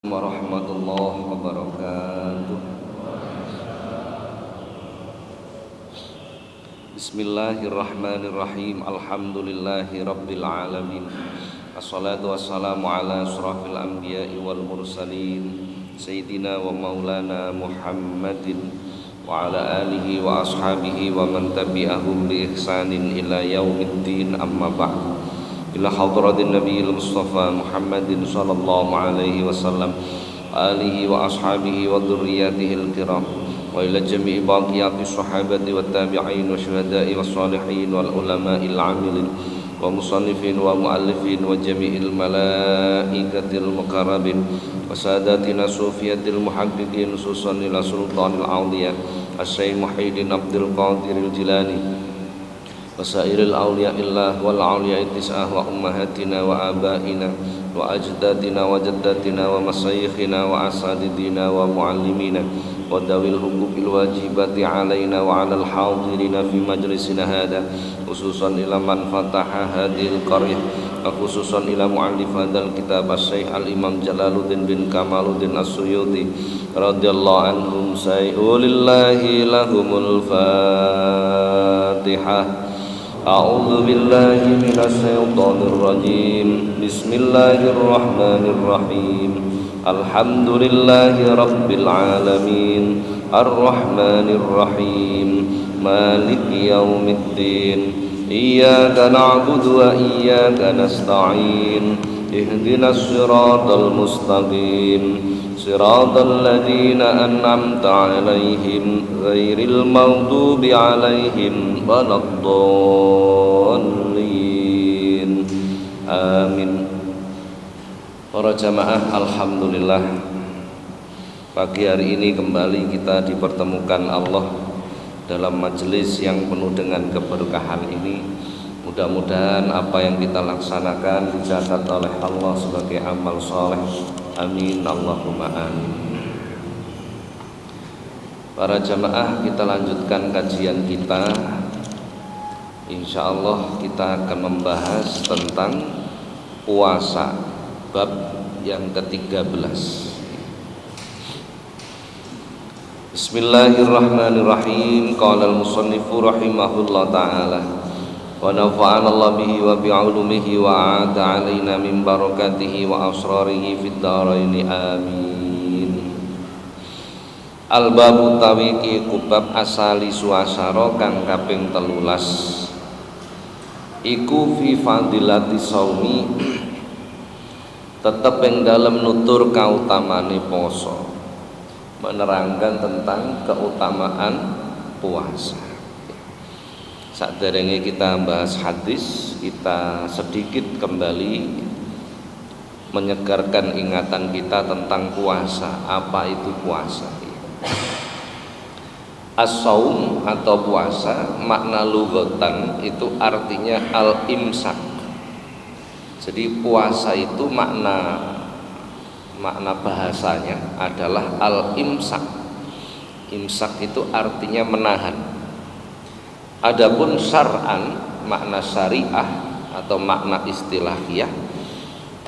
Warahmatullahi wabarakatuh. Bismillahirrahmanirrahim. Alhamdulillahi rabbil alamin. Assalatu wassalamu ala asrafil anbiya'i wal mursalin Sayyidina wa maulana Muhammadin wa ala alihi wa ashabihi wa man tabi'ahum bi ihsanin ila yaumiddin, amma ba'du. Ila hadratin nabiyil mustafa Muhammadin sallallahu alaihi wasallam, alihi wa ashabihi wa dhurriyyatihil kiram, wa ila jami'i baqiyati sahabati wat tabi'in wa syuhada'i was salihin wal ulama'il amilin wa musannifin wa muallifin wa jami'il malaikatil muqarrabin wa sadatina sufiyatil muhaqqiqin khususan ila sultanil awliya Asy-Syaikh Muhyiddin Abdul Qadiril Jilani wasairil awliya'illah wal awliya'i tis'ah wa ummahatina wa abaina wa ajdatina wa jaddatina wa masyayikhina wa asadidina wa muallimina wa dawil huquqil wajibati alaina wa alal hadirina fi majlisina hada, khususan ila man fataha hadhil qaryah wa khususan ila muallif hadzal kitab Asy-Syaikh Al-Imam Jalaluddin bin Kamaluddin As-Suyuti radhiyallahu anhum. Sayulillahi lahumul Fatihah. A'udzu billahi minasy syaithanir rajim. Bismillahirrahmanirrahim. Alhamdulillahi rabbil alamin. Arrahmanir rahim. Maliki yaumiddin. Iyyaka na'budu wa iyyaka nasta'in. Ihdinas siratal mustaqim. Siratal ladzina an'amta 'alaihim ghairil maghdubi 'alaihim waladdallin. Amin. Para jamaah, alhamdulillah, pagi hari ini kembali kita dipertemukan Allah dalam majelis yang penuh dengan keberkahan ini. Mudah-mudahan apa yang kita laksanakan dicatat oleh Allah sebagai amal soleh. Amin, Allahumma amin. Para jamaah, kita lanjutkan kajian kita. Insya Allah kita akan membahas tentang puasa, bab yang ke-13. Bismillahirrahmanirrahim. Qala al-musannifu rahimahullah ta'ala wa nafa'ana Allah bihi wa bi'ulumihi wa a'ada alaina min barakatihi wa asrarihi fid dharaini amin. Al-babu tawiki kubab asali suasara kang kaping 13 iku fi fadilati saumi, tetep ing dalem nutur kautamane poso, menerangkan tentang keutamaan puasa. Saderenge kita bahas hadis, kita sedikit kembali menyegarkan ingatan kita tentang puasa. Apa itu puasa? As-saum atau puasa makna lughatan itu artinya al-imsak. Jadi puasa itu makna bahasanya adalah al-imsak. Imsak itu artinya menahan. Adapun syar'an, makna syariah atau makna istilahiyah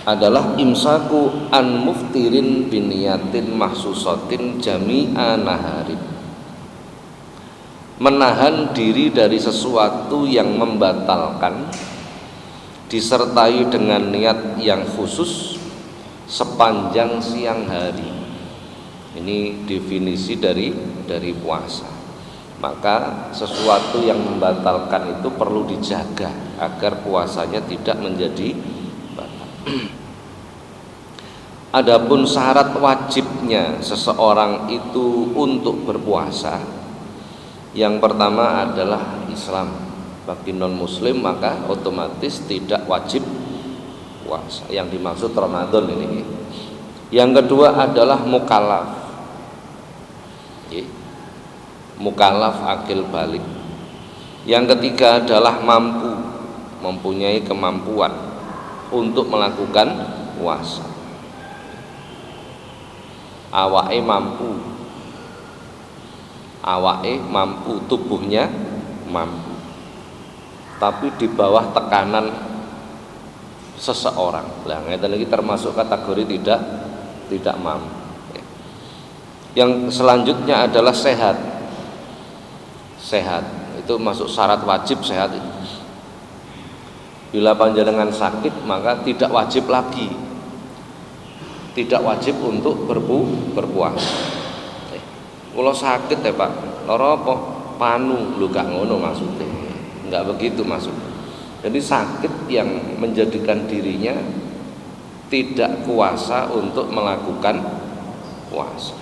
adalah imsaku an muftirin biniyatin mahsusatin jami'a naharin. Menahan diri dari sesuatu yang membatalkan disertai dengan niat yang khusus sepanjang siang hari. Ini definisi dari puasa. Maka sesuatu yang membatalkan itu perlu dijaga agar puasanya tidak menjadi batal. Adapun syarat wajibnya seseorang itu untuk berpuasa, yang pertama adalah Islam. Bagi non muslim maka otomatis tidak wajib puasa. Yang dimaksud Ramadan ini. Yang kedua adalah mukallaf. Mukallaf akil balik. Yang ketiga adalah mempunyai kemampuan untuk melakukan puasa. Awake mampu, tubuhnya mampu, tapi di bawah tekanan seseorang. Lah ngeten iki termasuk kategori tidak tidak mampu. Yang selanjutnya adalah sehat. Sehat itu masuk syarat wajib sehat itu. Bila panjenengan sakit maka tidak wajib lagi, tidak wajib untuk berpuasa. Kalau sakit ya Pak, lara apa? Panu, lho gak ngono maksudnya. Enggak begitu maksudnya. Jadi sakit yang menjadikan dirinya tidak kuasa untuk melakukan puasa.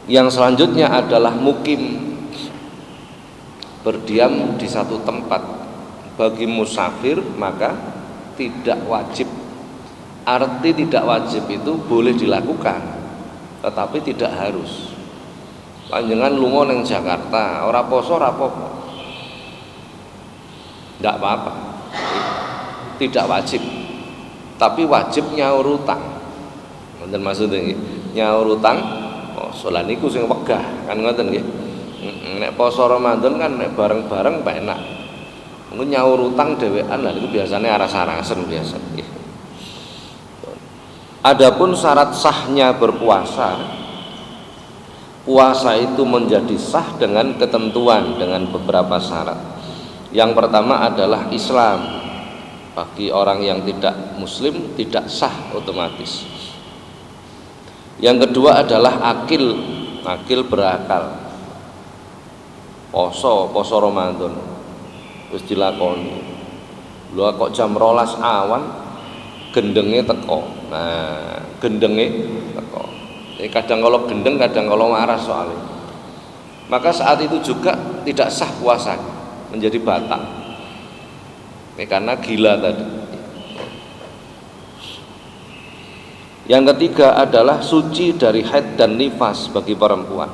Yang selanjutnya adalah mukim, berdiam di satu tempat. Bagi musafir maka tidak wajib. Arti tidak wajib itu boleh dilakukan, tetapi tidak harus. Panjenengan lunga ning Jakarta ora poso ora apa-apa, ndak apa-apa, tidak wajib, tapi wajib nyaur utang. Ngoten maksudnya nggih, nyaur utang poso lan niku sing wegah kan ngoten nggih. Nek poso Ramadan kan nek bareng-bareng enak. Mungkin nyaur utang dhewean lah niku biasane aras-arasen biasa nggih. Adapun syarat sahnya berpuasa, puasa itu menjadi sah dengan ketentuan, dengan beberapa syarat. Yang pertama adalah Islam. Bagi orang yang tidak muslim tidak sah otomatis. Yang kedua adalah akil berakal. Poso Ramadan wis dilakoni. Lho kok jam 12 awan gendenge teko. Nah, gendenge teko. Kadang kalau gendeng, kadang kalau waras soalnya. Maka saat itu juga tidak sah puasa, menjadi batal. Karena gila tadi. Yang ketiga adalah suci dari haid dan nifas bagi perempuan.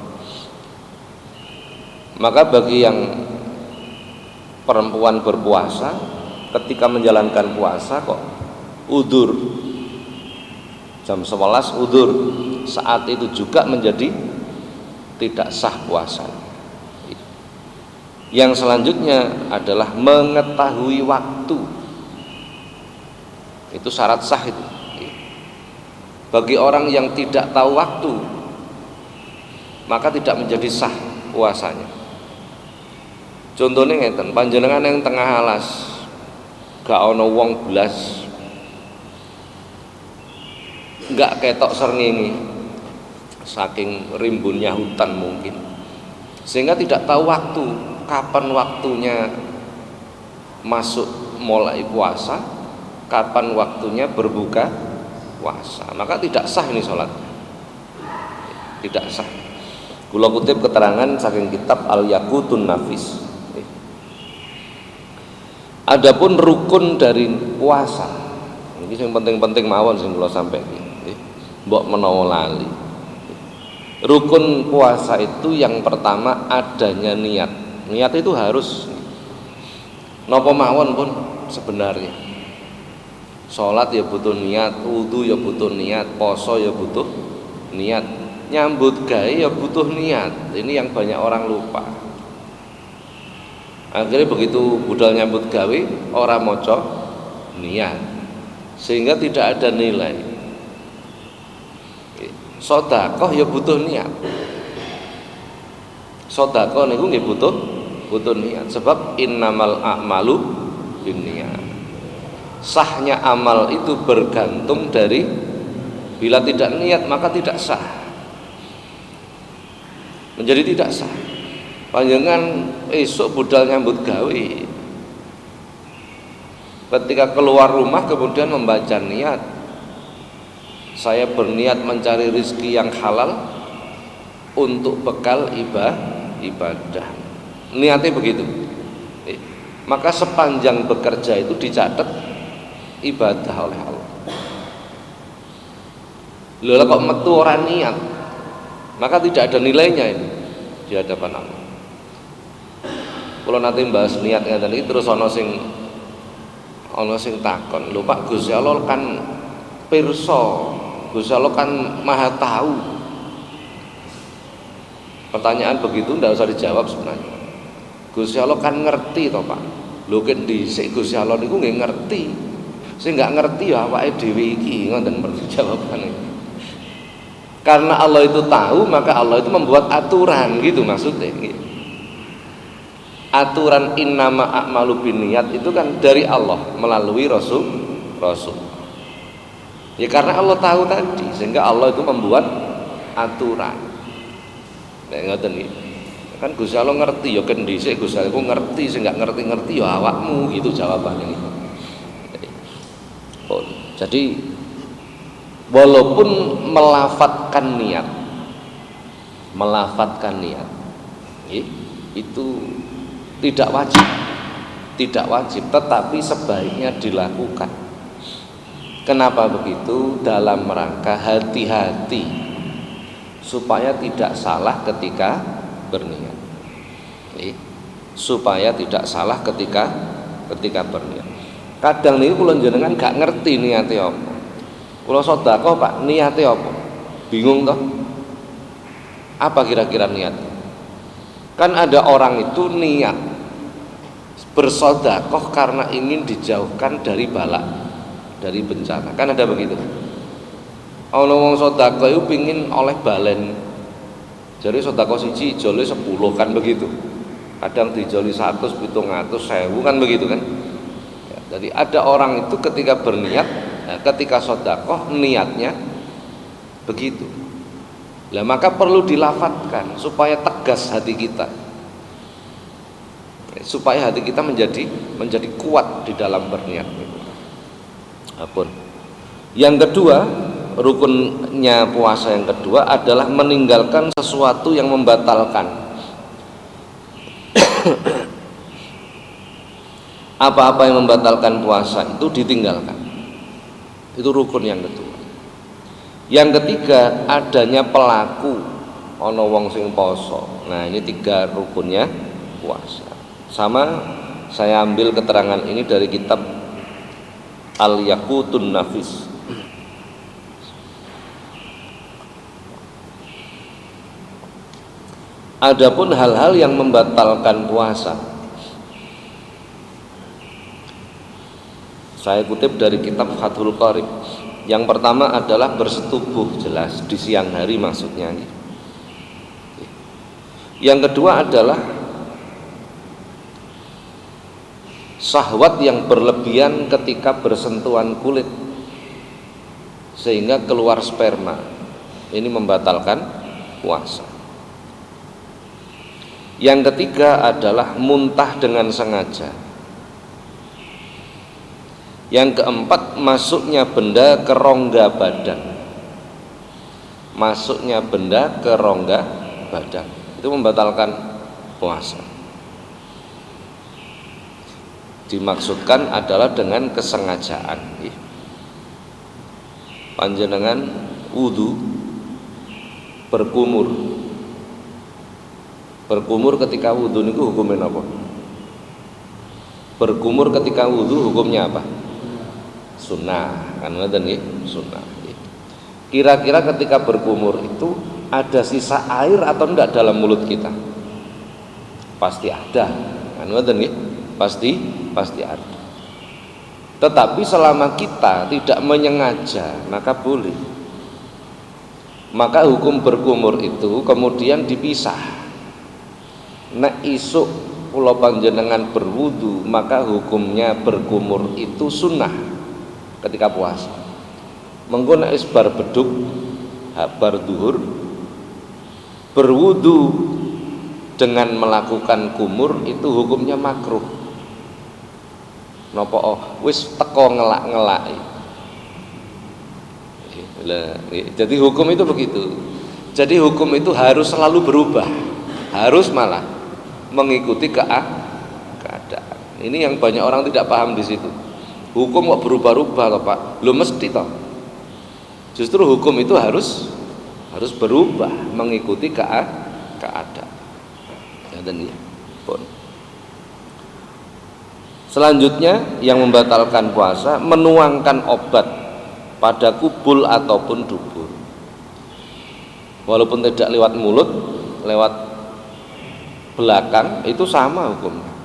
Maka bagi yang perempuan berpuasa, ketika menjalankan puasa kok udzur jam 11 udzur, saat itu juga menjadi tidak sah puasa. Yang selanjutnya adalah mengetahui waktu. Itu syarat sah itu. Bagi orang yang tidak tahu waktu, maka tidak menjadi sah puasanya. Contohnya ngeten, panjenengan yang tengah alas gak ono wong blas, gak ketok srengenge saking rimbunnya hutan mungkin, sehingga tidak tahu waktu, kapan waktunya masuk mulai puasa, kapan waktunya berbuka puasa, maka tidak sah ini sholat, tidak sah. Kula kutip keterangan saking kitab Al-Yaqutun Nafis. Adapun rukun dari puasa, ini yang penting-penting mawon sing kula sampaikan, mbok menawa lali. Rukun puasa itu yang pertama adanya niat. Niat itu harus napa mawon pun sebenarnya. Salat ya butuh niat, wudu ya butuh niat, poso ya butuh niat, nyambut gawe ya butuh niat. Ini yang banyak orang lupa. Akhirnya begitu budal nyambut gawe ora maca niat, sehingga tidak ada nilai. Sedekah ya butuh niat. Sedekah niku nggih butuh niat, sebab innamal a'malu binniyat. Sahnya amal itu bergantung dari, bila tidak niat maka tidak sah, menjadi tidak sah. Panjenengan esok budal nyambut gawe, ketika keluar rumah kemudian membaca niat, saya berniat mencari rezeki yang halal untuk bekal ibadah. Niatnya begitu. Maka sepanjang bekerja itu dicatat ibadah oleh Allah. Lha kok metu ora niat, maka tidak ada nilainya ini di hadapan Allah. Kalau nanti bahas niat ngeten iki terus ana sing takon, lho Pak, Gusti Allah kan pirsa, Gusti Allah kan Maha tahu. Pertanyaan begitu tidak usah dijawab sebenarnya. Gusti Allah kan ngerti toh Pak. Lho ket dhisik Gusti Allah niku nggih ngerti. Sing nggak ngerti ya awake dhewe iki, ngoten perlu jawabane. Karena Allah itu tahu, maka Allah itu membuat aturan, gitu maksudnya. Aturan innama a'malu binniyat itu kan dari Allah melalui Rasul. Ya karena Allah tahu tadi, sehingga Allah itu membuat aturan. Nek ngoten iki. Kan Gusti Allah ngerti ya kendhisik Gusti Allah ngerti, sing gak ngerti-ngerti ya awakmu, gitu jawabannya. Jadi walaupun melafatkan niat itu tidak wajib, tetapi sebaiknya dilakukan. Kenapa begitu? Dalam rangka hati-hati supaya tidak salah ketika berniat. Supaya tidak salah ketika berniat. Kadang niku kula jenengan gak ngerti niate apa. Kula sedekah Pak, niate apa? Bingung toh? Apa kira-kira niat? Kan ada orang itu niat bersedekah karena ingin dijauhkan dari bala, dari bencana. Kan ada begitu. Ana wong sedekah iku pengin oleh balen. Jadi sedekah siji jole 10 kan begitu. Kadang dijoli 100, 700, 1000 kan begitu kan. Jadi ada orang itu ketika berniat, ketika sedekah niatnya begitu. Lah maka perlu dilafatkan supaya tegas hati kita. Supaya hati kita menjadi kuat di dalam berniat. Apun. Yang kedua, rukunnya puasa yang kedua adalah meninggalkan sesuatu yang membatalkan. Apa-apa yang membatalkan puasa itu ditinggalkan. Itu rukun yang kedua. Yang ketiga, adanya pelaku, ana wong sing poso. Nah, ini 3 rukunnya puasa. Sama saya ambil keterangan ini dari kitab Al-Yaqutun Nafis. Adapun hal-hal yang membatalkan puasa, saya kutip dari kitab Fathul Qarib. Yang pertama adalah bersetubuh, jelas di siang hari maksudnya. Yang kedua adalah syahwat yang berlebihan ketika bersentuhan kulit sehingga keluar sperma. Ini membatalkan puasa. Yang ketiga adalah muntah dengan sengaja. Yang keempat, masuknya benda ke rongga badan. Masuknya benda ke rongga badan itu membatalkan puasa. Dimaksudkan adalah dengan kesengajaan. Panjenengan wudu berkumur ketika wudu niku hukumnya apa? Berkumur ketika wudu hukumnya apa? Sunnah, kan ngoten nggih, sunnah. Kira-kira ketika berkumur itu ada sisa air atau enggak dalam mulut kita? Pasti ada, kan ngoten nggih? Pasti ada. Tetapi selama kita tidak menyengaja, maka boleh. Maka hukum berkumur itu kemudian dipisah. Nek isuk kula panjenengan berwudu, maka hukumnya berkumur itu sunnah ketika puasa. Mengko nek wis bar beduk, bar duhur, berwudu dengan melakukan kumur itu hukumnya makruh. Napa wis teko ngelak-ngelaki. Jadi hukum itu begitu. Jadi hukum itu harus selalu berubah, harus malah mengikuti keadaan. Ini yang banyak orang tidak paham di situ. Hukum kok berubah-ubah toh Pak? Belum mesti toh. Justru hukum itu harus berubah mengikuti keadaan. Dan ya, pun. Selanjutnya yang membatalkan puasa, menuangkan obat pada kubul ataupun dubur. Walaupun tidak lewat mulut, lewat belakang, itu sama hukumnya.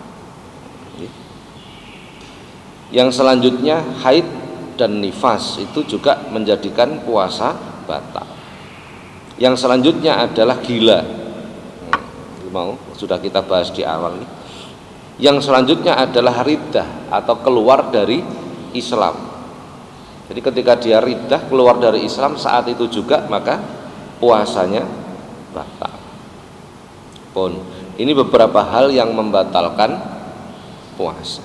Yang selanjutnya haid dan nifas itu juga menjadikan puasa batal. Yang selanjutnya adalah gila. Mau sudah kita bahas di awal nih. Yang selanjutnya adalah riddah atau keluar dari Islam. Jadi ketika dia riddah keluar dari Islam, saat itu juga maka puasanya batal. Pun ini beberapa hal yang membatalkan puasa.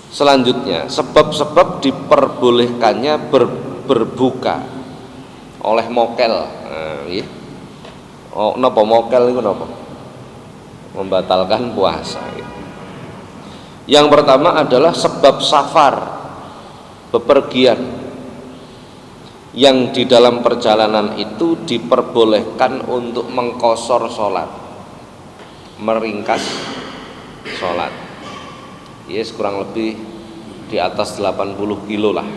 Selanjutnya sebab-sebab diperbolehkannya berbuka oleh mokel. Oh, napa mokel itu napa? Membatalkan puasa. Yang pertama adalah sebab safar, bepergian, yang di dalam perjalanan itu diperbolehkan untuk mengqashar sholat, meringkas sholat. Yes, kurang lebih di atas 80 kilo lah,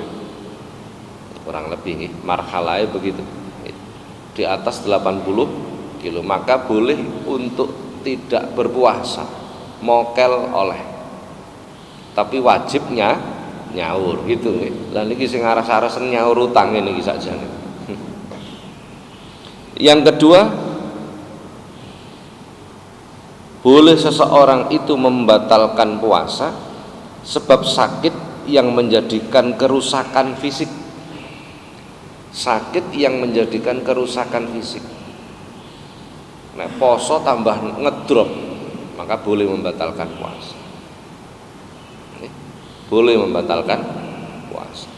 kurang lebih marhalahnya begitu, di atas 80 kilo, maka boleh untuk tidak berpuasa, mokel oleh, tapi wajibnya nyaur gitu. Lah niki sing aras-arasen nyaur utang ini saja. Yang kedua, boleh seseorang itu membatalkan puasa sebab sakit yang menjadikan kerusakan fisik. Sakit yang menjadikan kerusakan fisik. Nah, poso tambah ngedrop, maka boleh membatalkan puasa. Boleh membatalkan puasa.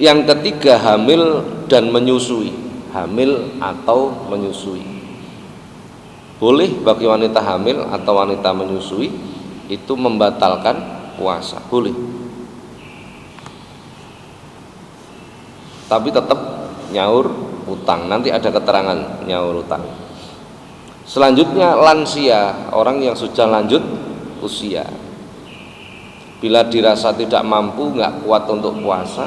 Yang ketiga, hamil dan menyusui. Hamil atau menyusui. Boleh bagi wanita hamil atau wanita menyusui itu membatalkan puasa, boleh. Tapi tetap nyaur utang. Nanti ada keterangan nyaur utang. Selanjutnya lansia, orang yang sudah lanjut usia. Bila dirasa tidak mampu, nggak kuat untuk puasa,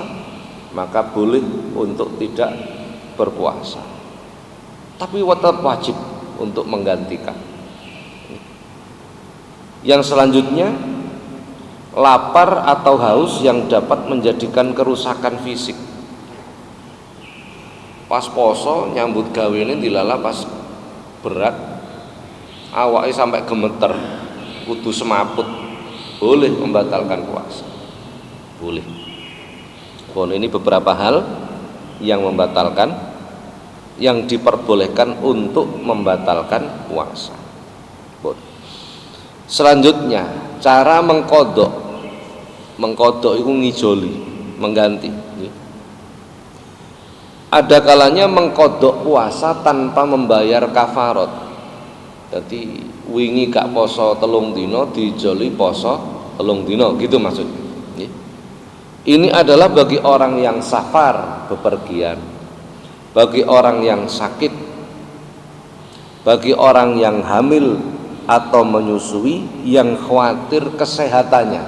maka boleh untuk tidak berpuasa. Tapi tetap wajib untuk menggantikan. Yang selanjutnya, lapar atau haus yang dapat menjadikan kerusakan fisik. Pas poso nyambut gawe ini dilala pas berat, awaknya sampai gemeter, kudu semaput, boleh membatalkan puasa. Boleh. Pun ini beberapa hal yang membatalkan, yang diperbolehkan untuk membatalkan puasa. Pun. Selanjutnya, cara mengkodok. Mengkodok itu ngijoli, mengganti. Ada kalanya mengkodok puasa tanpa membayar kafarat. Jadi wingi gak poso 3 dina dijoli poso 3 dina, gitu maksudnya. Ini adalah bagi orang yang safar, bepergian, bagi orang yang sakit, bagi orang yang hamil atau menyusui yang khawatir kesehatannya.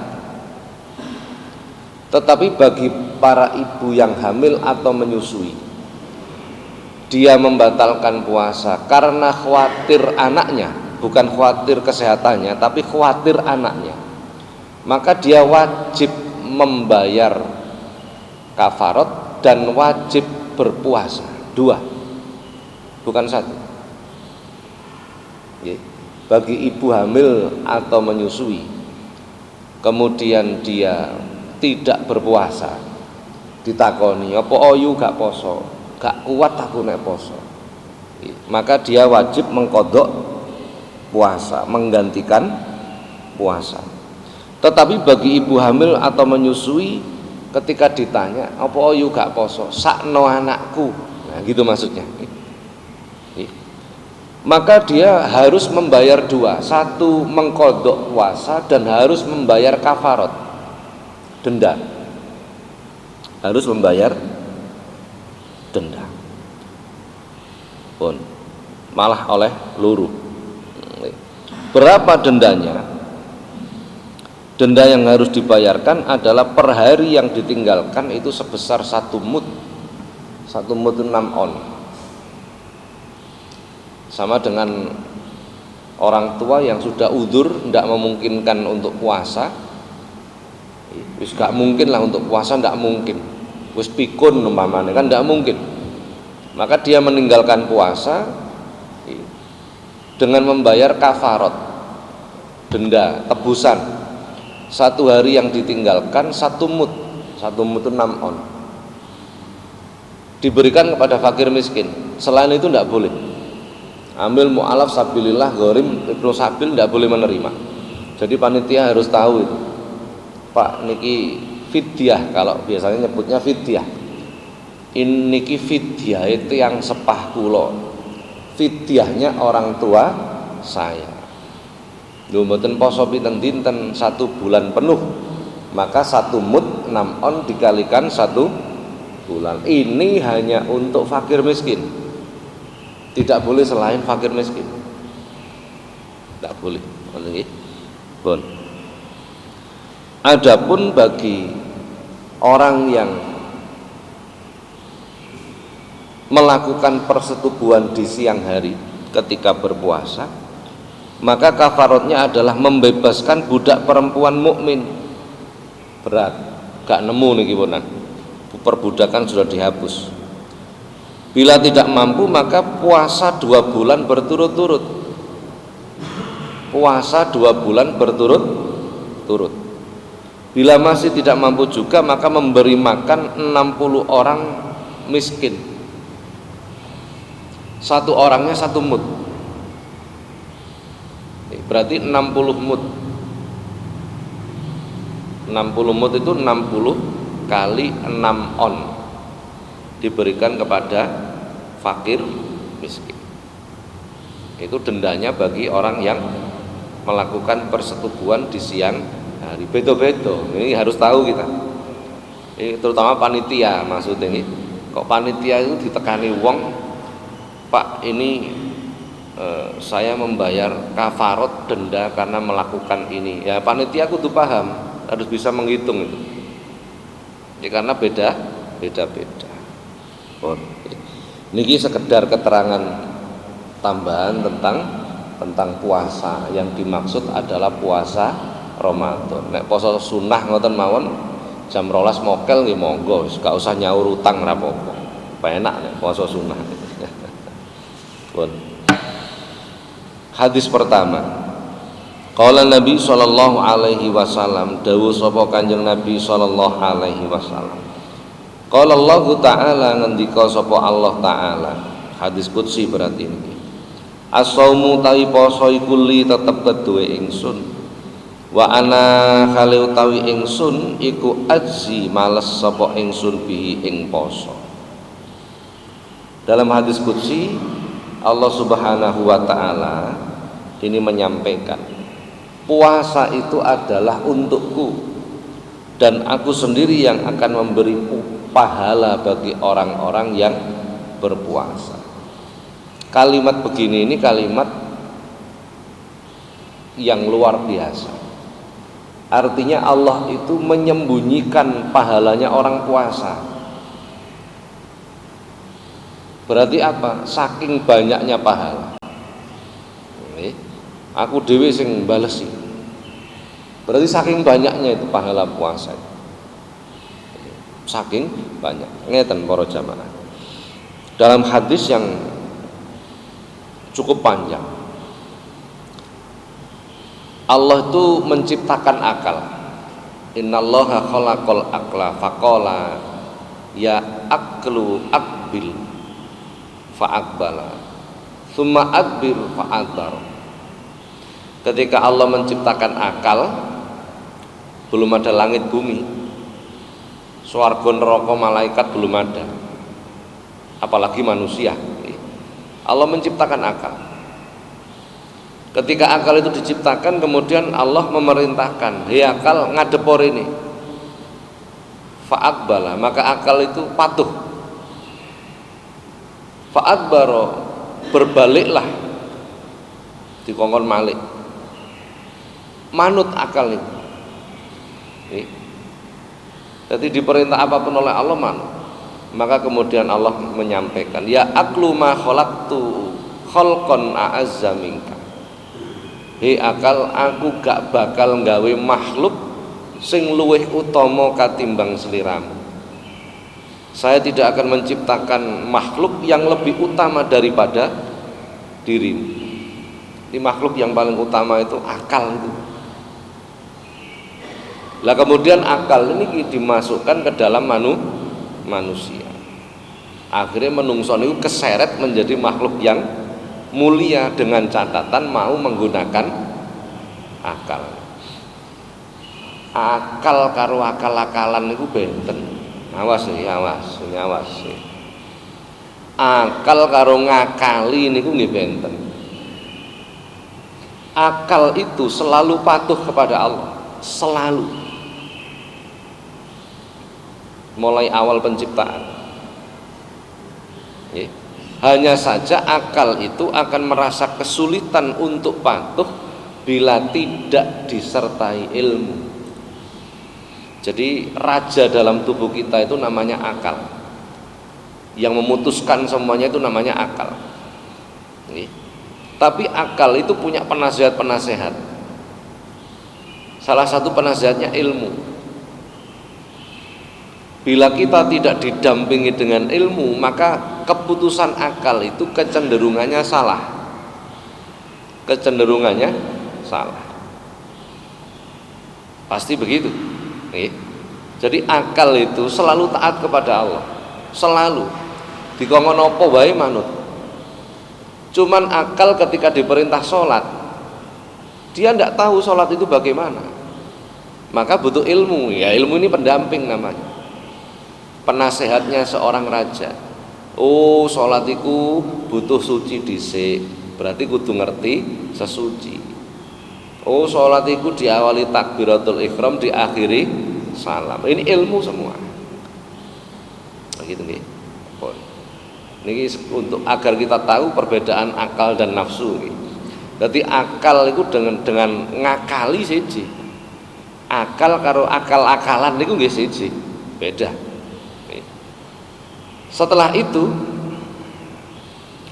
Tetapi bagi para ibu yang hamil atau menyusui, dia membatalkan puasa karena khawatir anaknya, bukan khawatir kesehatannya, tapi khawatir anaknya, maka dia wajib membayar kafarat dan wajib berpuasa 2, bukan 1. Bagi ibu hamil atau menyusui kemudian dia tidak berpuasa, ditakoni apa oyu gak poso, gak kuat aku nek poso, maka dia wajib mengkodok puasa, menggantikan puasa. Tetapi bagi ibu hamil atau menyusui, ketika ditanya apa oyu gak poso, sakno anakku, nah gitu maksudnya, maka dia harus membayar 2, 1 mengkodok puasa dan harus membayar kafarat, denda, harus membayar denda. Pun malah oleh luruh. Berapa dendanya? Denda yang harus dibayarkan adalah per hari yang ditinggalkan itu sebesar 1 mud. 1 mud 6 on. Sama dengan orang tua yang sudah udzur tidak memungkinkan untuk puasa, wis gak mungkin lah untuk puasa, tidak mungkin, wis pikun umpamanya kan tidak mungkin, maka dia meninggalkan puasa dengan membayar kafarat, denda, tebusan. Satu hari yang ditinggalkan satu mud itu 6 on, diberikan kepada fakir miskin. Selain itu tidak boleh. Ambil mu'alaf sabilillah, gharim, ibnu sabil tidak boleh menerima. Jadi panitia harus tahu itu, Pak niki fidyah, kalau biasanya nyebutnya fidyah. Niki fidyah itu yang sepah kulo, fidyahnya orang tua saya. Lho mboten poso pinten dinten 1 bulan penuh, maka 1 mud 6 on dikalikan 1 bulan. Ini hanya untuk fakir miskin, tidak boleh selain fakir miskin, tidak boleh. Bon. Adapun bagi orang yang melakukan persetubuhan di siang hari ketika berpuasa, maka kafaratnya adalah membebaskan budak perempuan mukmin. Berat, gak nemu niki ponan. Perbudakan sudah dihapus. Bila tidak mampu maka puasa 2 bulan berturut-turut. Puasa 2 bulan berturut-turut. Bila masih tidak mampu juga maka memberi makan 60 orang miskin. 1 orangnya 1 mud. Berarti 60 mud. 60 mud itu 60 kali 6 on diberikan kepada fakir miskin. Itu dendanya bagi orang yang melakukan persetubuhan di siang hari. Beda-beda. Ini harus tahu kita. Ini terutama panitia maksudnya ini. Kok panitia itu ditekani wong, Pak ini saya membayar kafarat denda karena melakukan ini. Ya panitia kudu paham, harus bisa menghitung itu. Ya, karena beda-beda. Niki sekedar keterangan tambahan tentang puasa. Yang dimaksud adalah puasa Ramadan. Nek poso sunah ngoten mawon jam 12 mokel nggih monggo, gak usah nyaur utang rapopo. Penak nek poso sunah. Pun. Hadis pertama. Qala Nabi sallallahu alaihi wasallam, dawuh sapa Kanjeng Nabi sallallahu alaihi wasallam. Qala Allah Ta'ala, ngendika sapa Allah Ta'ala. Hadis qudsi berarti ini. As-saumu tawi poso iku li tetep keduwe ingsun. Wa ana khali utawi ingsun iku ajzi males sapa ingsun bihi ing poso. Dalam hadis qudsi Allah Subhanahu wa Ta'ala ini menyampaikan, puasa itu adalah untukku dan aku sendiri yang akan memberi pahala bagi orang-orang yang berpuasa. Kalimat begini ini kalimat yang luar biasa. Artinya Allah itu menyembunyikan pahalanya orang puasa. Berarti apa? Saking banyaknya pahala. Aku dhewe sing balesi. Berarti saking banyaknya itu pahala puasa. Saking banyak. Ngeten para jamaah. Dalam hadis yang cukup panjang, Allah itu menciptakan akal. Innallaha khalaqal aqla faqala ya aqlu aqbil fa'aqbala summa adbir fa'adbar. Ketika Allah menciptakan akal, belum ada langit bumi, swarga neraka malaikat belum ada, apalagi manusia. Allah menciptakan akal. Ketika akal itu diciptakan, kemudian Allah memerintahkan, hei akal ngadepor ini, fa'aqbala, maka akal itu patuh. Fa'adbaro, berbaliklah, dikongkon malik, manut akal itu. Jadi diperintah apapun oleh Allah manut. Maka kemudian Allah menyampaikan, ya aklu ma khalaqtu khalqan a'azza minka. Hei akal, aku gak bakal nggawe makhluk sing luwih utama katimbang sliramu. Saya tidak akan menciptakan makhluk yang lebih utama daripada dirimu. Ini makhluk yang paling utama itu akal itu. Lah kemudian akal ini dimasukkan ke dalam manusia. Akhirnya menungso itu keseret menjadi makhluk yang mulia dengan catatan mau menggunakan akal. Akal karo akal-akalan itu benten. Awas nih, awas. Akal karo ngakali niku nggih benten. Akal itu selalu patuh kepada Allah, selalu. Mulai awal penciptaan. Hanya saja akal itu akan merasa kesulitan untuk patuh bila tidak disertai ilmu. Jadi raja dalam tubuh kita itu namanya akal. Yang memutuskan semuanya itu namanya akal. Tapi akal itu punya penasehat-penasehat. Salah satu penasehatnya ilmu. Bila kita tidak didampingi dengan ilmu, maka keputusan akal itu kecenderungannya salah. Kecenderungannya salah. Pasti begitu. Jadi akal itu selalu taat kepada Allah, selalu dikongkon apa wae manut. Cuman akal ketika diperintah sholat, dia tidak tahu sholat itu bagaimana, maka butuh ilmu. Ya ilmu ini pendamping namanya, penasehatnya seorang raja. Oh sholat itu butuh suci dhisik, berarti kudu ngerti sesuci. Oh sholat itu diawali takbiratul ihram, diakhiri salam. Ini ilmu semua. Begitu nih. Ini untuk agar kita tahu perbedaan akal dan nafsu. Jadi akal itu dengan ngakali siji. Akal karo akal-akalan itu nggih siji, beda. Setelah itu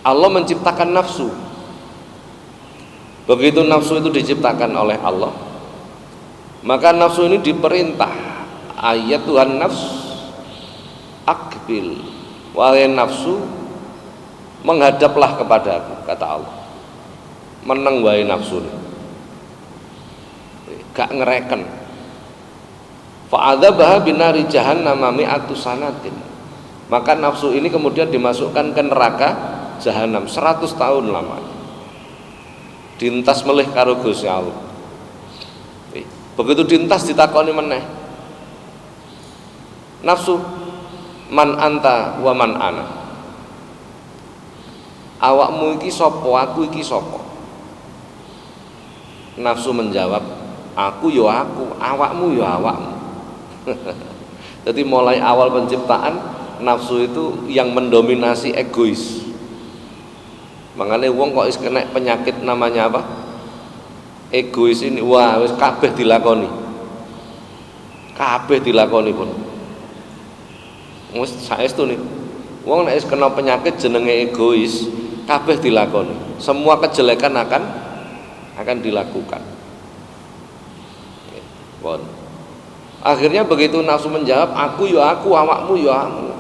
Allah menciptakan nafsu. Begitu nafsu itu diciptakan oleh Allah, maka nafsu ini diperintah, ayat Tuhan nafs akbil, wahai nafsu menghadaplah kepadaku, kata Allah. Meneng wae nafsu ini, gak ngereken. Fa'adzabaha binari jahannam mi'atu sanatin. Maka nafsu ini kemudian dimasukkan ke neraka jahanam 100 tahun lamanya. Dintas melih karo Gusti Allah. Begitu dintas ditakoni meneh. Nafsu, man anta wa man ana. Awakmu iki sapa, aku iki sapa? Nafsu menjawab, aku ya aku, awakmu ya awakmu. Jadi mulai awal penciptaan nafsu itu yang mendominasi egois. Makanya wong kok is kena penyakit namanya apa? Egois ini, wah wis kabeh dilakoni. Kabeh dilakoni pun. Wis saestu nih. Wong nek is kena penyakit jenenge egois, kabeh dilakoni. Semua kejelekan akan dilakukan. Bon. Akhirnya begitu nafsu menjawab, aku ya aku, awakmu ya awakmu.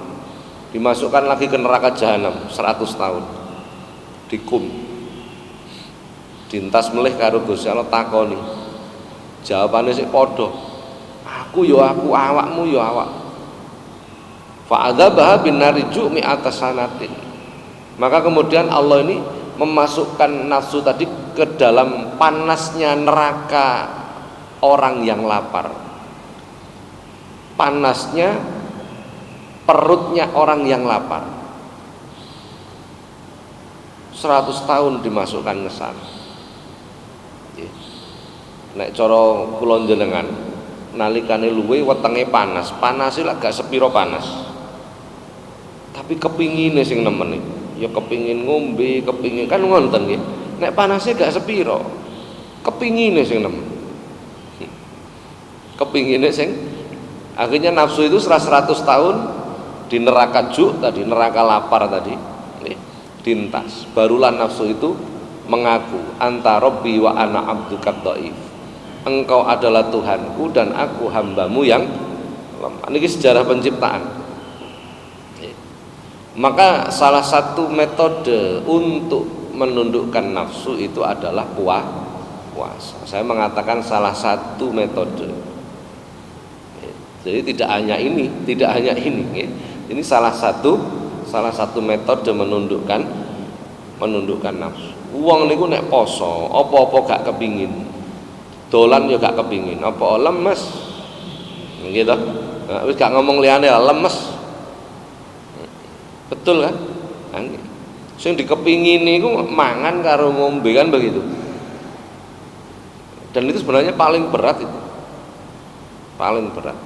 Dimasukkan lagi ke neraka jahanam 100 tahun. Dikum dintas melih karo Gusti Allah takoni, jawabane sik padha, aku ya aku, awakmu ya awak. Fa'adzabaha binari ju'mi atas sanatin. Maka kemudian Allah ini memasukkan nafsu tadi ke dalam panasnya neraka orang yang lapar, panasnya perutnya orang yang lapar. 100 tahun dimasukkan ke sana. Nek cara kula jenengan nalikane luwe wetenge panas, panase lak gak sepiro panas. Tapi kepingine sing nemen ya kepingin ngombe, kepingin kan ngonten nggih. Nek panase gak sepiro, kepingine sing nemen. Kepingine sing akhirnya nafsu itu 100 tahun di neraka tadi, neraka lapar tadi. Dintas, barulah nafsu itu mengaku anta rabbi wa ana abduka dhaif. Engkau adalah Tuhanku dan aku hambamu yang lemah. Ini sejarah penciptaan. Maka salah satu metode untuk menundukkan nafsu itu adalah puasa. Saya mengatakan salah satu metode. Jadi tidak hanya ini. Ini salah satu metode menundukkan nafsu. Wong niku nek poso, apa-apa gak kepingin. Dolan yo gak kepingin, apa lemes. Gitu. Nah, wis gak ngomong liyane lemes. Betul kan? Sing dikepingin niku mangan karo ngombe kan begitu. Dan itu sebenarnya paling berat itu. Paling berat.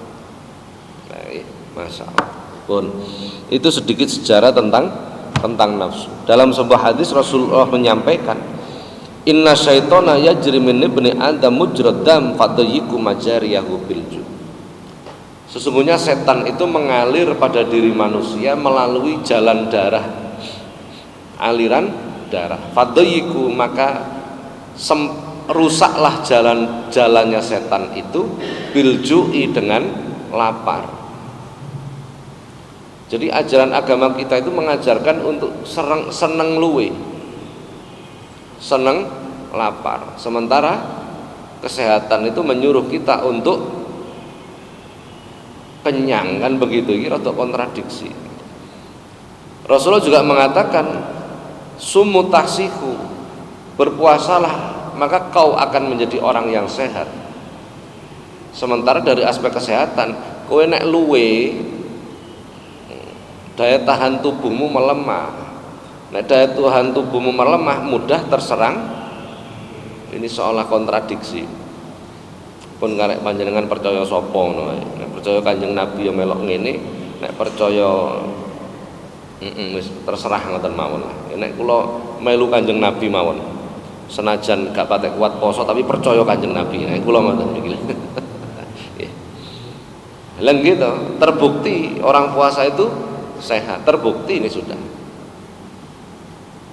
Nah, Masya Allah. Pun itu sedikit sejarah tentang nafsu. Dalam sebuah hadis Rasulullah menyampaikan, inna syaitona yajri min ibni adam mujrad dam fadayyiku majariyahu bilju. Sesungguhnya setan itu mengalir pada diri manusia melalui jalan darah, aliran darah. Fadayyiku, maka rusaklah jalannya setan itu biljui, dengan lapar. Jadi ajaran agama kita itu mengajarkan untuk seneng luwe, seneng lapar. Sementara kesehatan itu menyuruh kita untuk kenyang, kan begitu. Ini rada kontradiksi. Rasulullah juga mengatakan sumu tahsihu, berpuasalah maka kau akan menjadi orang yang sehat. Sementara dari aspek kesehatan, kowe nek luwe, daya tahan tubuhmu melemah. Nek daya tahan tubuhmu melemah, mudah terserang. Ini seolah kontradiksi. Pun karek panjenengan percaya sapa ngono. Nek percaya Kanjeng Nabi ya melok ngene, nek percaya wis terserah ngoten mawon lah. Nek kula melu Kanjeng Nabi mawon. Senajan gak patek kuat poso tapi percaya Kanjeng Nabi. Nek kula ngoten iki. Lan gitu, terbukti orang puasa itu sehat, terbukti ini sudah.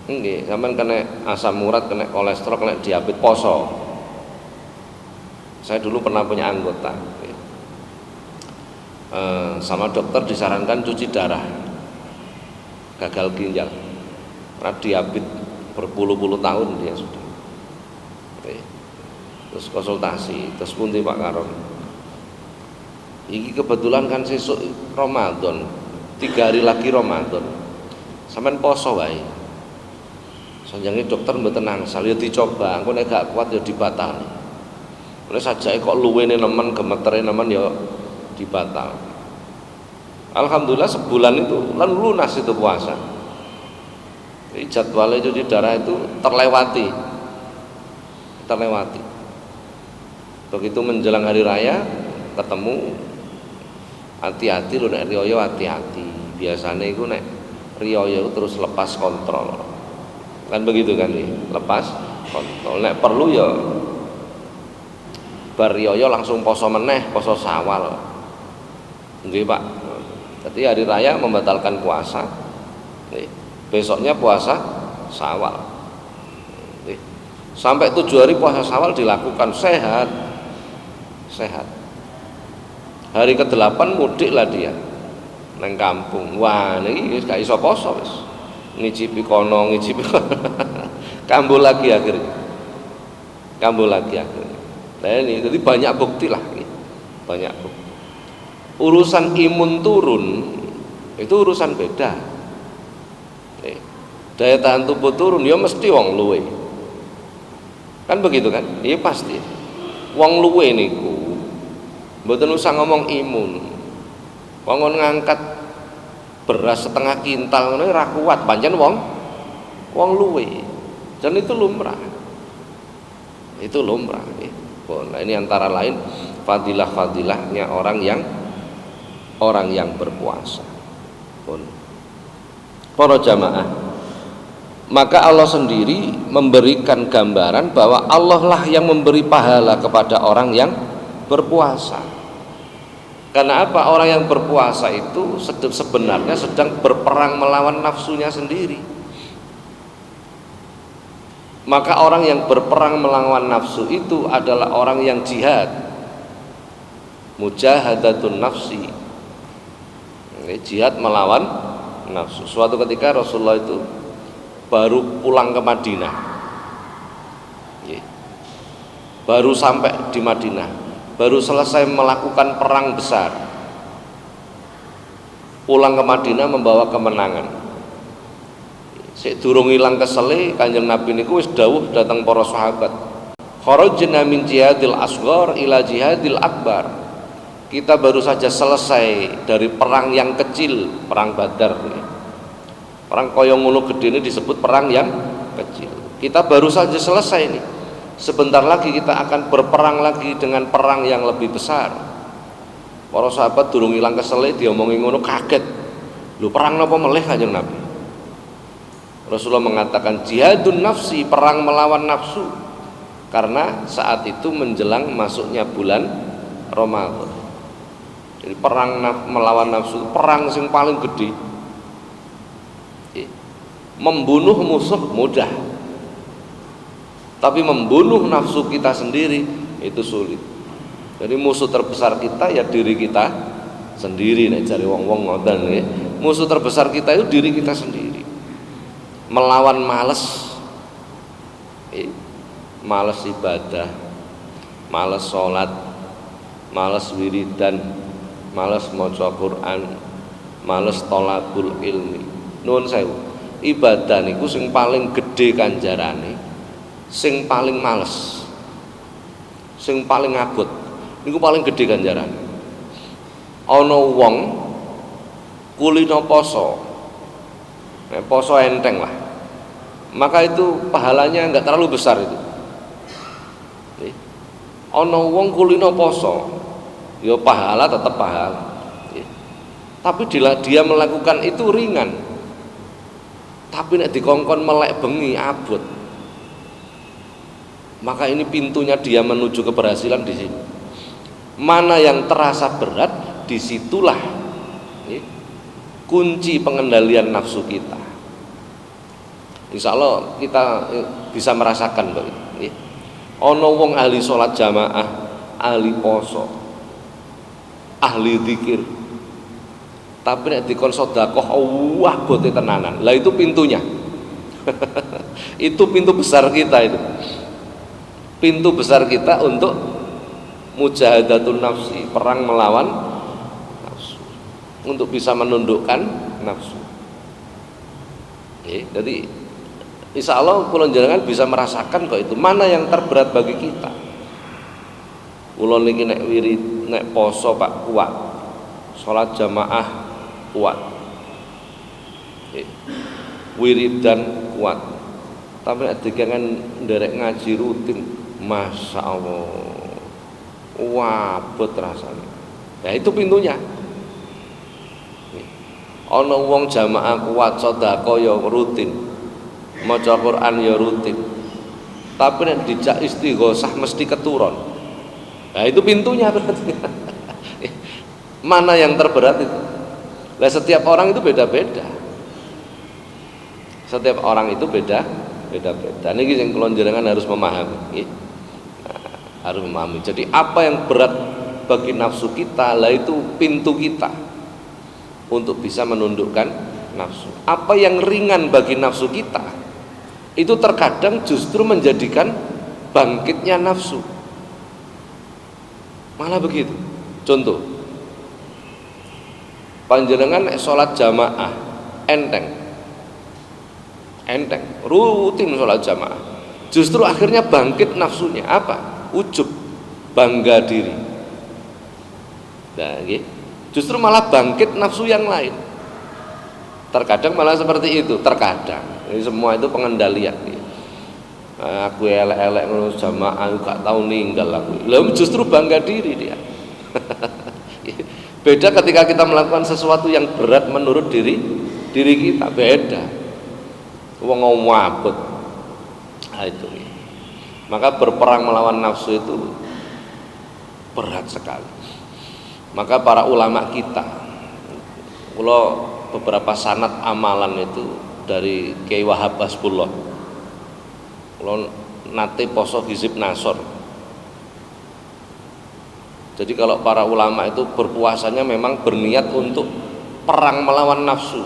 Nggih, sampean kena asam urat, kena kolesterol, kena diabetes poso. Saya dulu pernah punya anggota, sama dokter disarankan cuci darah, gagal ginjal, karena diabetes berpuluh-puluh tahun dia sudah. Terus konsultasi, terus pundi Pak Karon. Iki kebetulan kan sesuk Ramadan, 3 hari lagi Ramadan, sampean poso wae. Sanjange dokter mboten angsal, ya dicoba, engko nek gak kuat ya dibatalkan. Oleh sajake kok luwene nemen, gemetere nemen ya dibatal. Alhamdulillah sebulan itu lunas itu puasa. Jadi jadwalnya cuci darah itu terlewati. Begitu menjelang hari raya ketemu, hati-hati lho nek riyo, hati-hati. Biasanya itu nek riyo terus lepas kontrol. Kan begitu kan nih, lepas kontrol. Nek perlu ya bar riyo langsung poso meneh, poso Syawal. Nggih Pak. Jadi hari raya membatalkan puasa. Besoknya puasa Syawal. Sampai 7 hari puasa Syawal dilakukan sehat. Hari ke-8 mudik lah dia nang kampung. Wah, niki wis gak iso poso wis. Ngicipi kono, ngicipi kambuh lagi akhirnya. Nah ini jadi banyak bukti lah, banyak bukti. Urusan imun turun itu urusan beda. Daya tahan tubuh turun ya mesti wong luwe. Kan begitu kan? Iya pasti. Wong luwe niku mboten usah ngomong imun. Wong ngangkat beras setengah kintal ngono ora kuat, pancen wong luwe. Dan itu lumrah. Nah, ini antara lain fadilah-fadilahnya orang yang berpuasa. Para jamaah, maka Allah sendiri memberikan gambaran bahwa Allah lah yang memberi pahala kepada orang yang berpuasa. Karena apa? Orang yang berpuasa itu sebenarnya sedang berperang melawan nafsunya sendiri. Maka orang yang berperang melawan nafsu itu adalah orang yang jihad, mujahadatun nafsi, jihad melawan nafsu. Suatu ketika Rasulullah itu baru pulang ke Madinah, baru sampai di Madinah, baru selesai melakukan perang besar, pulang ke Madinah membawa kemenangan. Sik durung ilang kesele Kanjeng Nabi niku wis dawuh datang para sahabat, kharajna min jihadil asghar ila jihadil akbar. Kita baru saja selesai dari perang yang kecil, perang Badar. Perang kaya ngono gede ini disebut perang yang kecil. Kita baru saja selesai nih. Sebentar lagi kita akan berperang lagi dengan perang yang lebih besar. Para sahabat durung ilang kesele diomongi ngono kaget. Lho perang napa melih Kanjeng Nabi? Rasulullah mengatakan jihadun nafsi, perang melawan nafsu. Karena saat itu menjelang masuknya bulan Ramadan. Jadi perang melawan nafsu, perang yang paling gede. Membunuh musuh mudah, tapi membunuh nafsu kita sendiri itu sulit. Jadi musuh terbesar kita ya diri kita sendiri. Nek cari wong-wong ngoten nggih. Musuh terbesar kita itu diri kita sendiri. Melawan males, males ibadah, males sholat, males wiridan, males maca Quran, males thalabul ilmi. Nuwun sewu, ibadah niku sing paling gede ganjarane, sing paling males, sing paling abot niku paling gede ganjarane. Ana wong kulino poso, poso enteng lah, maka itu pahalanya enggak terlalu besar itu. Ana wong kulino poso, ya pahala tetap pahala, tapi dia melakukan itu ringan. Tapi nek dikongkon melek bengi abot, maka ini pintunya dia menuju keberhasilan di sini. Mana yang terasa berat, disitulah kunci pengendalian nafsu kita. Insya Allah kita bisa merasakan kok. Ono wong ahli sholat jamaah, ahli poso, ahli zikir, tapi nek dikon sedekah wah bote tenanan. Lah itu pintunya. Itu pintu besar kita itu. Pintu besar kita untuk mujahadatun nafsi, perang melawan nafsu. Untuk bisa menundukkan nafsu. Jadi insya Allah kula jenengan bisa merasakan kok itu mana yang terberat bagi kita. Kula niki nek wirid, nek poso Pak kuat. Salat jamaah kuat, wiridan kuat, tapi nek dikangen nderek ngaji rutin, masya Allah, wabot rasanya. Ya itu pintunya. Ana wong jamaah kuat, sedekah ya rutin, maca Quran ya rutin, tapi nek dijak istighosah mesti keturun. Nah itu pintunya berarti. Mana yang terberat itu? Nah, setiap orang itu beda-beda. Setiap orang itu beda-beda. Niki sing kula jenengan harus memahami. Harus memahami. Jadi apa yang berat bagi nafsu kita, lah itu pintu kita untuk bisa menundukkan nafsu. Apa yang ringan bagi nafsu kita, itu terkadang justru menjadikan bangkitnya nafsu. Malah begitu. Contoh, panjenengan sholat jamaah enteng, rutin sholat jamaah, justru akhirnya bangkit nafsunya apa? Ujub, bangga diri. Nah, justru malah bangkit nafsu yang lain. Terkadang malah seperti itu, terkadang. Ini semua itu pengendalian. Aku elek-elek ngurus jamaah, gak tahu ninggal aku. Lalu justru bangga diri dia. Beda ketika kita melakukan sesuatu yang berat menurut diri kita, beda. Wong ngomabut. Nah, itu. Maka berperang melawan nafsu itu berat sekali. Maka para ulama kita, kalau beberapa sanad amalan itu dari Kiai Wahab Hasbullah, kalau nate poso hizib nasor. Jadi kalau para ulama itu berpuasanya memang berniat untuk perang melawan nafsu.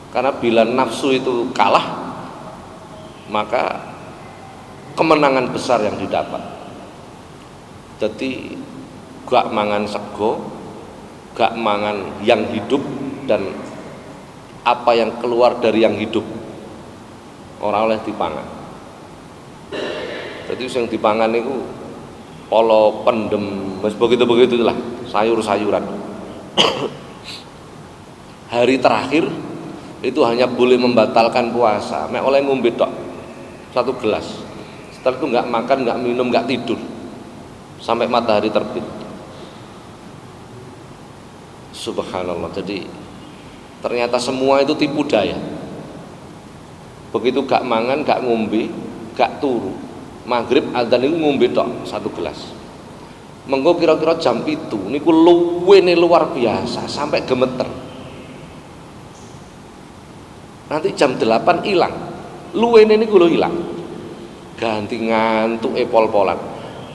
Karena bila nafsu itu kalah, maka kemenangan besar yang didapat. Jadi gak mangan sego, gak mangan yang hidup, dan apa yang keluar dari yang hidup ora oleh dipangan. Jadi yang dipangan itu polo pendem, begitu lah, sayur-sayuran. Hari terakhir itu hanya boleh membatalkan puasa, mek oleh ngombe tok 1 gelas. Setelah itu nggak makan, nggak minum, nggak tidur sampai matahari terbit. Subhanallah. Jadi ternyata semua itu tipu daya. Begitu gak mangan, gak ngombe, gak turu, maghrib adzan itu ngombe tok 1 gelas. Mengko kira-kira jam 7 niku luwene luar biasa sampai gemeter. Nanti jam 8 hilang, luwene niku lho hilang. Ganti ngantuk pol-polan.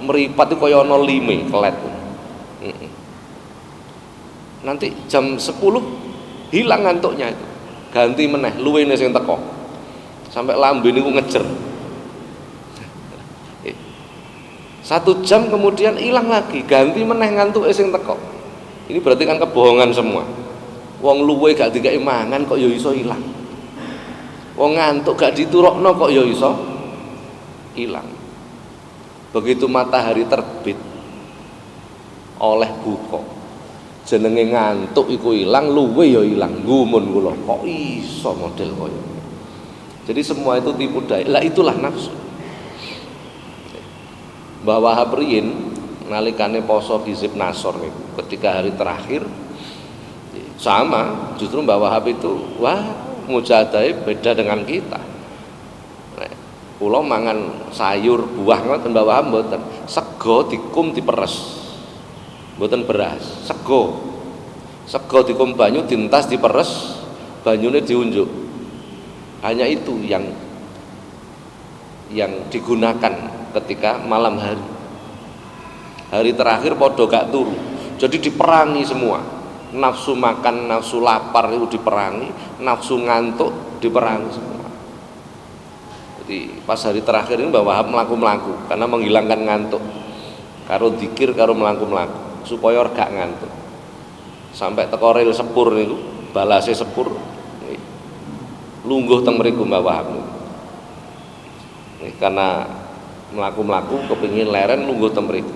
Meripat itu kaya ana lime kelet. Nanti jam 10 hilang ngantuknya itu. Ganti meneh luwene sing teko. Sampai lambe niku ngejer. 1 jam kemudian hilang lagi, ganti meneh ngantuk sing teko. Ini berarti kan kebohongan semua. Wong luwe gak dikai mangan kok ya iso hilang. Wong ngantuk gak diturokno kok ya iso hilang. Begitu matahari terbit oleh buka, jenenge ngantuk iku hilang, luwe ya hilang. Gumun kula kok iso model koyo. Jadi semua itu tipu daya. Lah itulah nafsu. Mbah Wahab riyin nalikane poso hizib nasor niku ketika hari terakhir sama, justru Mbah Wahab itu wah mujahadahe beda dengan kita. Kula mangan sayur buah ngoten Mbah Wahab mboten. Sego dikum diperes. Mboten beras, sego. Sego dikum banyu dientas diperes, banyune diunjuk. Hanya itu yang digunakan ketika malam hari. Hari terakhir podo gak turu. Jadi diperangi semua. Nafsu makan, nafsu lapar itu diperangi, nafsu ngantuk diperangi semua. Jadi pas hari terakhir ini Mbah Wahab melaku-melaku karena menghilangkan ngantuk. Karo zikir, karo melaku-melaku supaya gak ngantuk. Sampai teko ril sepur niku, balase sepur. Lungguh teng mriku Mbah Wahab. Karena melaku-melaku kepingin leren lungguh teng mriku.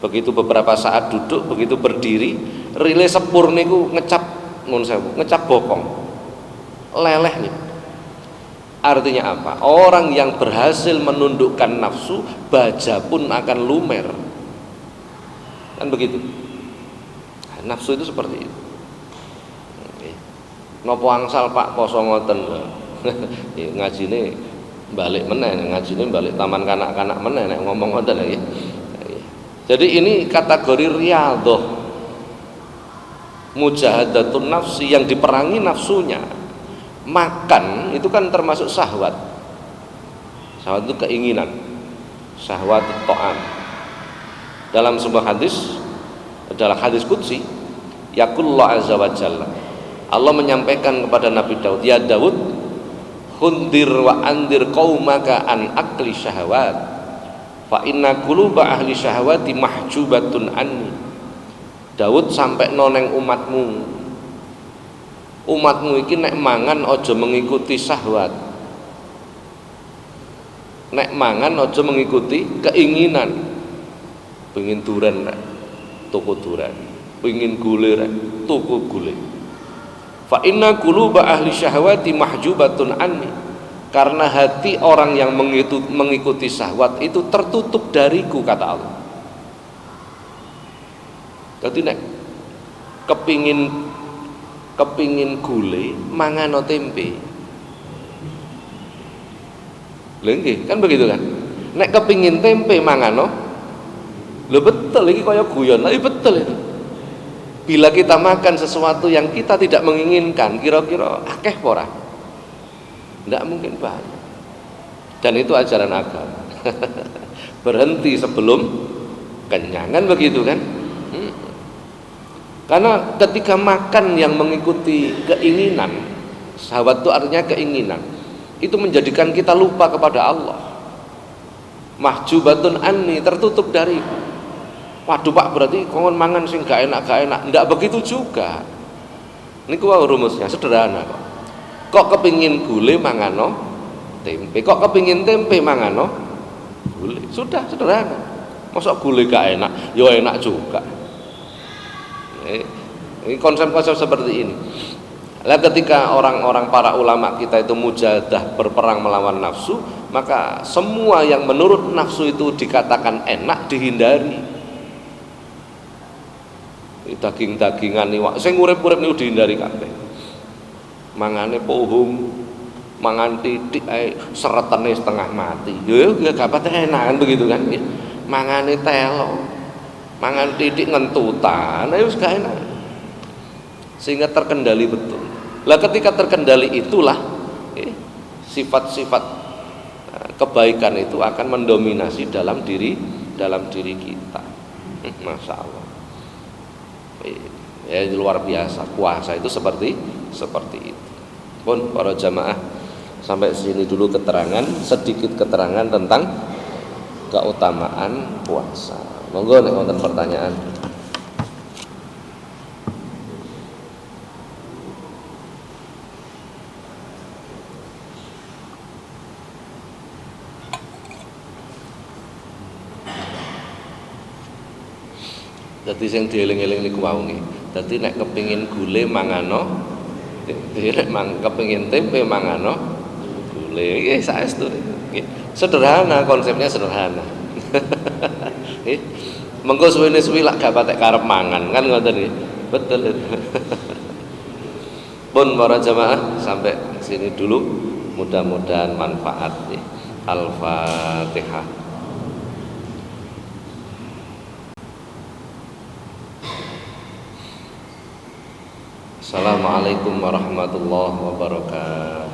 Begitu beberapa saat duduk, begitu berdiri, rile sepur niku ngecap nun sewu, ngecap bokong. Leleh nih. Artinya apa? Orang yang berhasil menundukkan nafsu, baja pun akan lumer. Kan begitu. Nafsu itu seperti itu. Nopo angsal Pak poso ngoten. Ngajine balik meneh, ngajine balik taman kanak-kanak meneh nek ngomong ngoten ya. Jadi ini kategori riyadhah, mujahadatun nafsi, yang diperangi nafsunya. Makan itu kan termasuk syahwat. Syahwat itu keinginan, syahwat ta'am. Dalam sebuah hadis, adalah hadis qudsi, yaqulullah azza wa jalla, Allah menyampaikan kepada Nabi Daud, ya Daud, khundir wa andir qaumaka an akli syahwat, fa inna quluba ahli syahwati mahjubatun anni. Daud sampai noneng umatmu iki nek mangan aja mengikuti syahwat, nek mangan aja mengikuti keinginan. Pengin duren rek tuku duren, pengin gule rek tuku gule. Fa inna quluba ahli syahwati mahjubatun anni, karena hati orang yang mengikuti syahwat itu tertutup dariku, kata Allah. Jadi nek kepingin gule mangano tempe. Lha nggih, kan begitu kan? Nek kepingin tempe mangano, lho betul iki kaya guyon. Lah betul itu. Bila kita makan sesuatu yang kita tidak menginginkan, kira-kira akeh apa ora? Tidak mungkin banyak. Dan itu ajaran agama. Berhenti sebelum kenyang, kan begitu kan? Karena ketika makan yang mengikuti keinginan, Syahwat itu artinya keinginan. Itu menjadikan kita lupa kepada Allah. Mahjubatun anni, tertutup dari. Waduh Pak, berarti kongon mangan sing gak enak. Ndak begitu juga. Niku wae rumusnya sederhana kok. Kok kepingin gule mangano tempe, kok kepingin tempe mangano gule. Sudah sederhana. Masa gule gak enak, ya enak juga. Ini konsep-konsep seperti ini. Lah ketika orang-orang para ulama kita itu mujahadah berperang melawan nafsu, maka semua yang menurut nafsu itu dikatakan enak dihindari. Daging-dagingan iwak sing urip-urip niku dihindari kabeh. Mangane pohung, mangan titik ae seretene setengah mati. Ya gak patah enak kan begitu kan. Mangane telo, mangan titik ngentutan, ayo wis gak enak. Sehingga terkendali betul. Lah ketika terkendali itulah sifat-sifat kebaikan itu akan mendominasi dalam diri kita. Masya Allah. Ya luar biasa. Puasa itu seperti itu. Pun para jamaah, sampai sini dulu sedikit keterangan tentang keutamaan puasa. Monggo nek wonten pertanyaan. Dadi sing dieling-eling niku wau nggih. Dadi nek kepengin gule mangano tempe, nek kepengin tempe mangano gule. Nggih saestu. Nggih. Sederhana, konsepnya sederhana. Nggih. Mengko suwene-suwi lak gak patek karep mangan, kan ngoten nggih. Betul. Pun para jamaah sampai sini dulu. Mudah-mudahan manfaat nih. Al-Fatihah. Assalamualaikum warahmatullahi wabarakatuh.